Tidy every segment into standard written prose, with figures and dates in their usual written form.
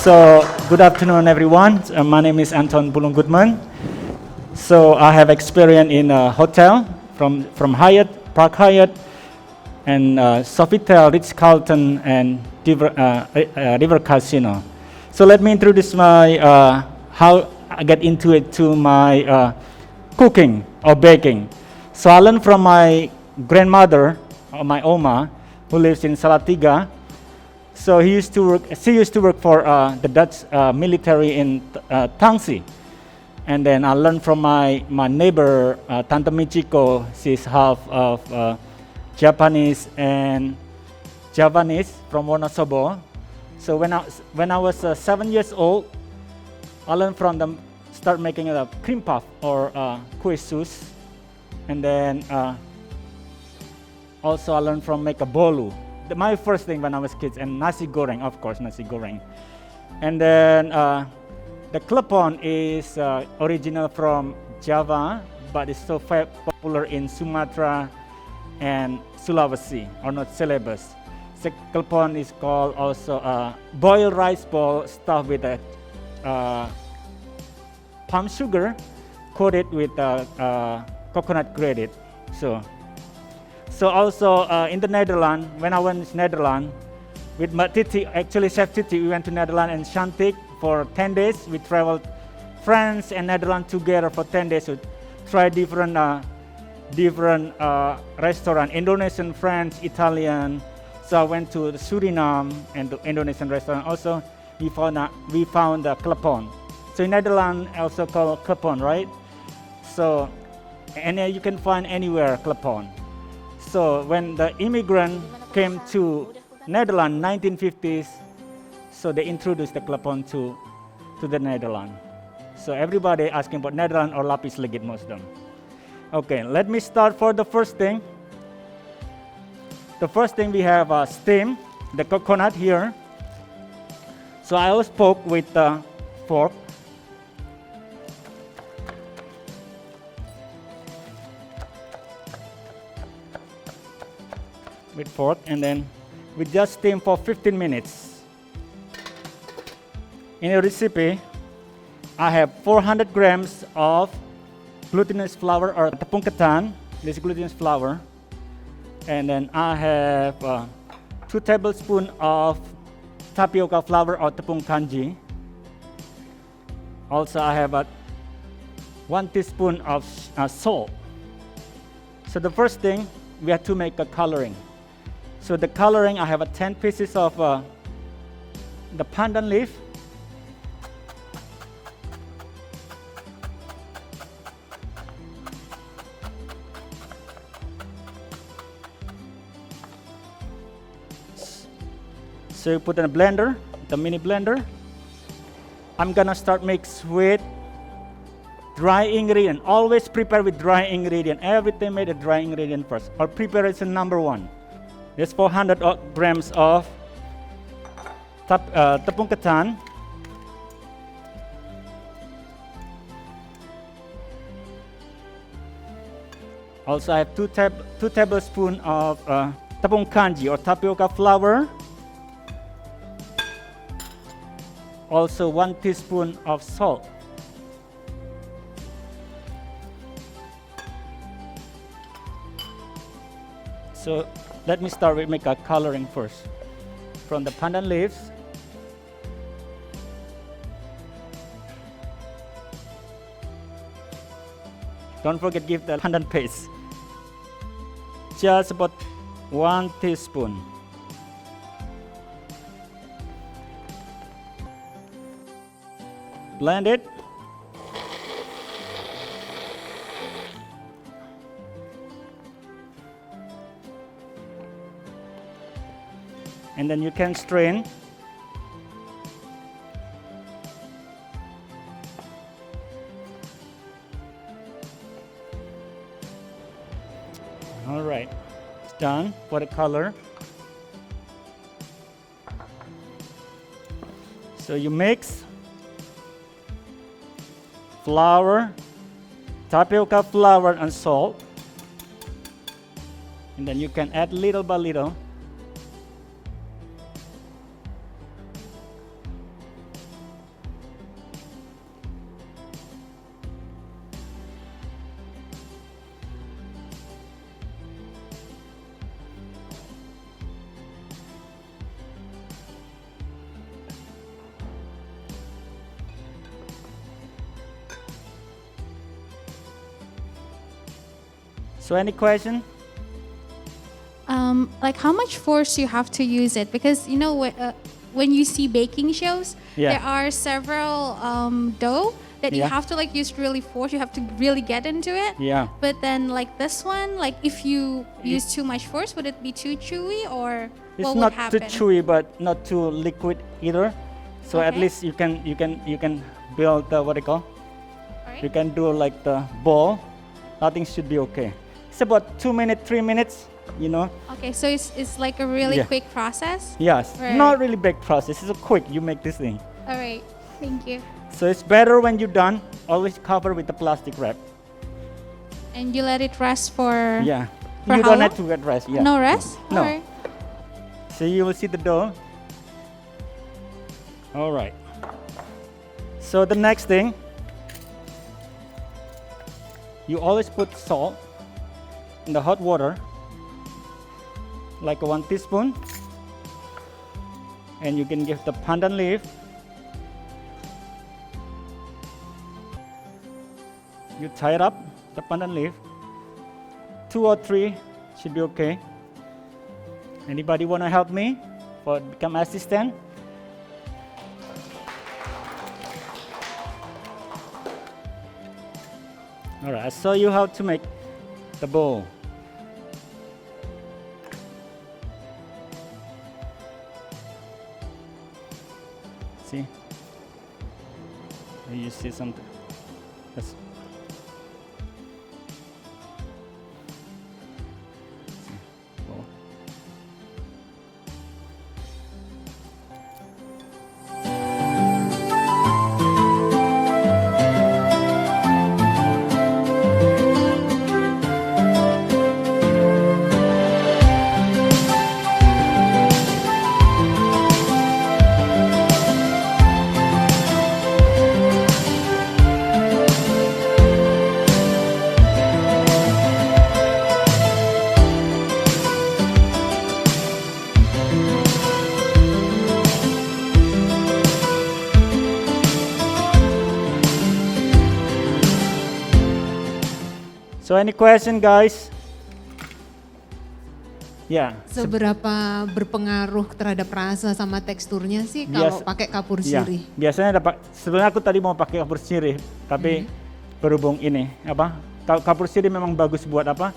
So, good afternoon, everyone. My name is Anton Bulung Goodman. So, I have experience in a hotel from Hyatt, Park Hyatt, and Sofitel, Ritz-Carlton, and River Casino. So, let me introduce my how I get into it to my cooking or baking. So, I learned from my grandmother, or my Oma, who lives in Salatiga. So she used to work for the Dutch military in Tangsi. And then I learned from my neighbor, Tante Michiko. She's half of Japanese and Javanese from Wonosobo. So when I was 7 years old, I learned from them, start making a cream puff or kue sus. And then also I learned from make a bolu. My first thing when I was kids, and nasi goreng, of course, nasi goreng. And then the Klepon is original from Java, but it's so popular in Sumatra and Sulawesi, or not syllabus. So Klepon is called also boiled rice ball stuffed with palm sugar, coated with coconut grated. So also in the Netherlands, when I went to Netherlands, with Titi, actually Chef Titi, we went to Netherlands and Shantik for 10 days. We traveled France and Netherlands together for 10 days to try different restaurants, Indonesian, French, Italian. So I went to the Suriname and the Indonesian restaurant. Also, we found the Klepon. So in Netherlands, also called Klepon, right? So, and you can find anywhere Klepon. So when the immigrant came to Netherlands 1950s, so they introduced the Klepon to the Netherlands. So everybody asking about Netherlands or lapis legit, most of them. Okay, let me start for the first thing. The first thing we have steam, the coconut here. So I always poke with the fork. With fork, and then we just steam for 15 minutes. In a recipe, I have 400 grams of glutinous flour or tepung ketan. This glutinous flour, and then I have 2 tablespoons of tapioca flour or tepung kanji. Also, I have 1 teaspoon of salt. So the first thing, we have to make a coloring. So the coloring, I have 10 pieces of the pandan leaf. So you put in a blender, the mini blender. I'm gonna start mix with dry ingredient. Always prepare with dry ingredient. Everything made a dry ingredient first. Or preparation number 1. There's 400 grams of tepung ketan. Also, I have 2 tablespoons of tepung kanji or tapioca flour. Also, 1 teaspoon of salt. So let me start with make a coloring first. From the pandan leaves, don't forget give the pandan paste. Just about 1 teaspoon. Blend it. And then you can strain. All right, it's done for the color. So you mix flour, tapioca flour, and salt. And then you can add little by little. So any question? Like how much force you have to use it? Because you know when you see baking shows, there are several dough that you have to like use really force. You have to really get into it. Yeah. But then like this one, like if you use too much force, would it be too chewy or It's what not would happen? too chewy, but not too liquid either. So at least you can build the what they call. Right. You can do like the ball. Nothing should be okay. It's about 2 minutes, 3 minutes. You know. Okay, so it's like a really quick process. Yes. Right. Not really big process. It's a quick. You make this thing. All right. Thank you. So it's better when you're done. Always cover with the plastic wrap. And you let it rest for. Yeah. For You how don't long? have to get rest. Yeah. No rest. No. All right. So you will see the dough. All right. So the next thing, you always put salt in the hot water, like 1 teaspoon, and you can give the pandan leaf. You tie it up, the pandan leaf. 2 or 3 should be okay. Anybody want to help me for become assistant? All right, I show you how to make the bowl. See? You see something? That's bowl. So any question, guys? Yeah. Seberapa berpengaruh terhadap rasa sama teksturnya sih kalau pakai kapur sirih? Biasanya sebenarnya aku tadi mau pakai kapur sirih, tapi berhubung ini kapur sirih memang bagus buat apa?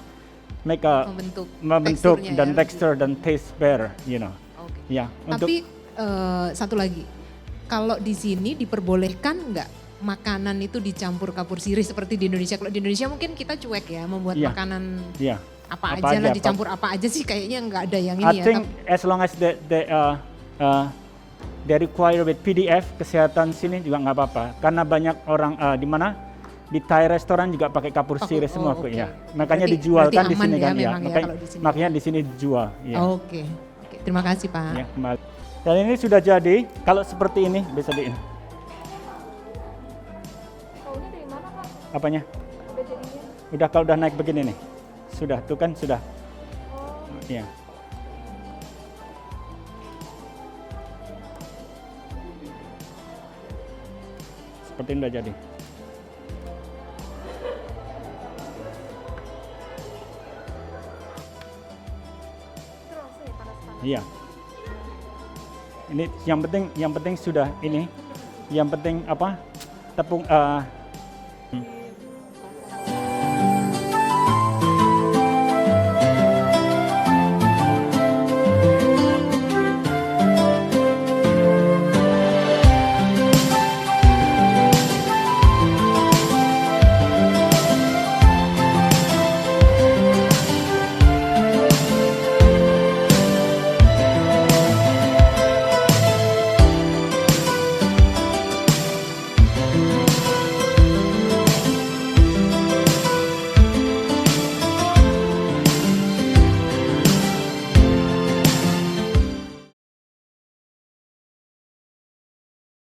Make a membentuk dan texture dan taste better, you know. Okay. Ya. Tapi satu lagi, kalau di sini diperbolehkan nggak makanan itu dicampur kapur sirih seperti di Indonesia? Kalau di Indonesia mungkin kita cuek ya membuat makanan. Apa aja lah dicampur apa aja sih kayaknya nggak ada yang ini I think as long as they require with PDF kesehatan sini juga nggak apa-apa, karena banyak orang di mana di Thai restoran juga pakai kapur sirih semua kok ya. Makanya dijual kan di sini kan ya. Makanya di sini dijual. Ya. Oke. Terima kasih Pak. Ya, kembali. Dan ini sudah jadi. Kalau seperti ini bisa di. Tahunya dari mana Pak? Apanya? Udah jadinya. Udah kalau udah naik begini nih. Sudah, tuh kan sudah. Oh. Iya. Seperti ini udah jadi. Iya. Ini yang penting sudah ini. Yang penting apa? Tepung